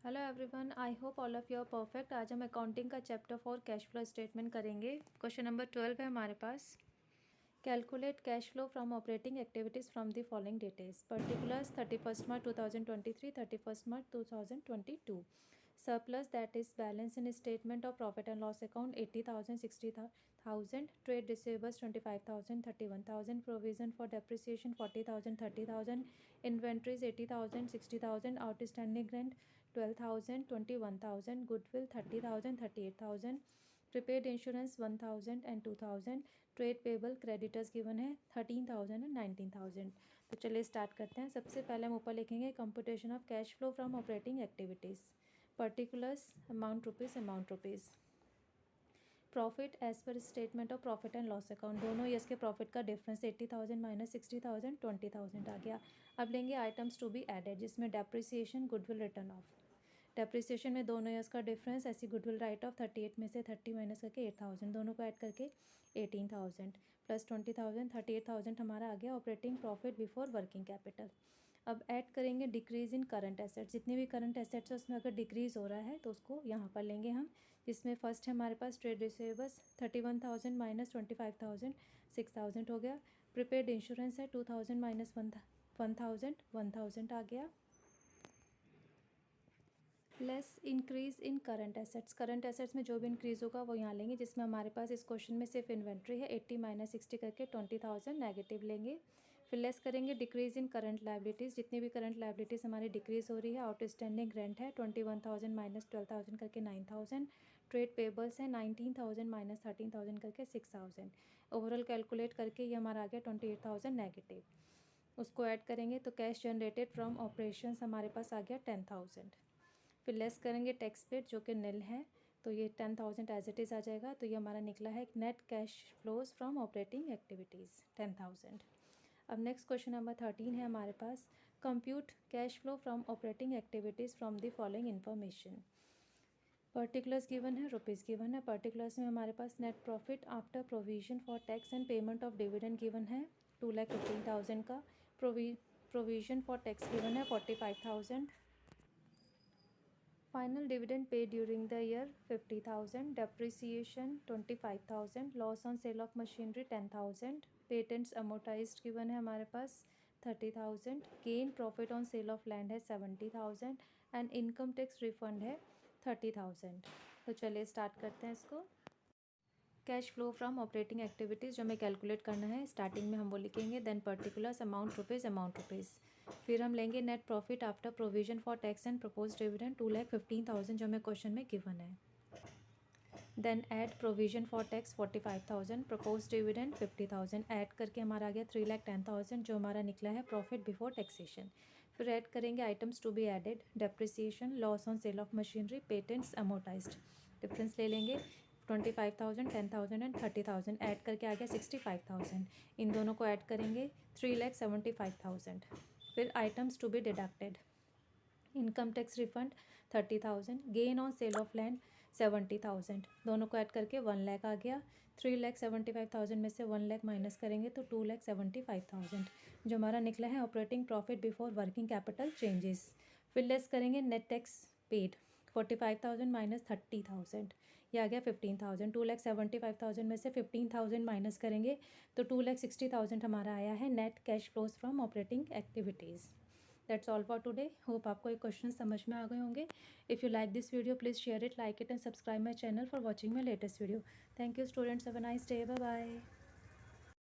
Hello everyone, I hope all of you are perfect. आज हम accounting का chapter 4 cash flow statement करेंगे। Question number 12 है हमारे पास। Calculate cash flow from operating activities from the following details. Particulars 31 March 2023, 31 March 2022। Surplus, that is balance in statement of profit and loss account, 80,000, 60,000. Trade receivables 25,000, 31,000. Provision for depreciation 40,000, 30,000. Inventories 80,000, 60,000. Outstanding rent 12,000, 21,000. Goodwill 30,000, 38,000. Prepaid insurance 1,000 and 2,000. Trade payable creditors given है 13,000 and 19,000। तो चलिए start करते हैं। सबसे पहले हम ऊपर लिखेंगे computation of cash flow from operating activities. Particulars amount rupees. Profit as per statement of profit and loss account, दोनों ईयर्स के प्रॉफिट का डिफरेंस 80,000 माइनस 60,000 20,000 आ गया। अब लेंगे आइटम्स टू बी एडेड, जिसमें depreciation, goodwill, return of. Depreciation में दोनों ईयर्स का डिफरेंस, ऐसी गुडविल राइट ऑफ 38 में से 30 माइनस करके 8,000, दोनों को ऐड करके 18,000 प्लस 20,000, 38,000 हमारा आ गया operating profit before working capital. अब ऐड करेंगे डिक्रीज़ इन करंट एसेट्स, जितनी भी करंट एसेट्स है उसमें अगर डिक्रीज़ हो रहा है तो उसको यहाँ पर लेंगे हम। जिसमें फर्स्ट है हमारे पास ट्रेड रिसीवेबल्स 31,000 माइनस 25,000, 6,000 हो गया। प्रीपेड इंश्योरेंस है 2,000 माइनस 1,000 आ गया। Less increase in current assets, current assets में जो भी इंक्रीज़ होगा वो यहाँ लेंगे, जिसमें हमारे पास इस क्वेश्चन में सिर्फ इन्वेंट्री है 80 माइनस 60 करके 20,000 नेगेटिव लेंगे। फिर लेस करेंगे डिक्रीज़ इन करंट लाइबिलिटीज़, जितनी भी करंट लाइबिलिटीज़ हमारी डिक्रीज़ हो रही है। आउटस्टैंडिंग रेंट है 21,000 माइनस 12,000 करके 9,000। ट्रेड पेबल्स है 19,000 माइनस 13,000 करके 6,000। ओवरऑल कैलकुलेट करके ये हमारा आ गया 28,000 नेगेटिव। उसको ऐड करेंगे तो कैश जनरेटेड फ्रॉम ऑपरेशंस हमारे पास आ गया 10,000। फिर लेस करेंगे टैक्स पेड जो कि निल है, तो ये 10,000 एज इट इज़ आ जाएगा। तो ये हमारा निकला है net cash flows from operating activities 10,000। अब नेक्स्ट क्वेश्चन नंबर 13 है हमारे पास। Compute cash flow from operating activities from the following information. Particulars given है, रुपीज़ गिवन है। पर्टिकुलर्स में हमारे पास net profit after provision for tax and payment of dividend given है 2,15,000 का। प्रोविजन फॉर टैक्स गिवन है 45,000। Final dividend paid during the year 50,000. Depreciation 25,000. Loss on sale of machinery 10,000. Patents amortized given है हमारे पास 30,000. Gain profit on sale of land है 70,000 and income tax refund है 30,000। तो चलिए start करते हैं इसको। Cash flow from operating activities जो हमें कैलकुलेट करना है, स्टार्टिंग में हम वो लिखेंगे देन पर्टिकुलर्स अमाउंट रुपीज़। फिर हम लेंगे net profit after provision for tax and propose dividend 2,15,000 जो हमें क्वेश्चन में गिवन है। Then add provision for tax 45,000, propose dividend 50,000, add करके हमारा आ गया 3,10,000 जो हमारा निकला है प्रॉफिट बिफोर टैक्सेशन। फिर ऐड करेंगे items to be added, depreciation, loss on sale of machinery, patents amortised. Difference ले लेंगे 25,000, 10,000 एंड 30,000, ऐड करके आ गया 65,000। इन दोनों को ऐड करेंगे 3,75,000। फिर items to be deducted, income tax refund 30,000, gain on sale of land 70,000, दोनों को ऐड करके 1,00,000 आ गया। 3,75,000 में से 1,00,000 माइनस करेंगे तो 2,75,000 जो हमारा निकला है operating profit before working capital changes. फिर लेस करेंगे नेट टैक्स पेड 45,000 माइनस 30,000, ये आ गया 15,000। 2,75,000 में से 15,000 माइनस करेंगे तो 2,60,000 हमारा आया है net cash flows from operating activities. That's all for today. Hope आपको ये क्वेश्चन समझ में आ गए होंगे। If you like this video please share it, like it and subscribe my channel for watching my latest video. Thank you students, have a nice day, bye bye.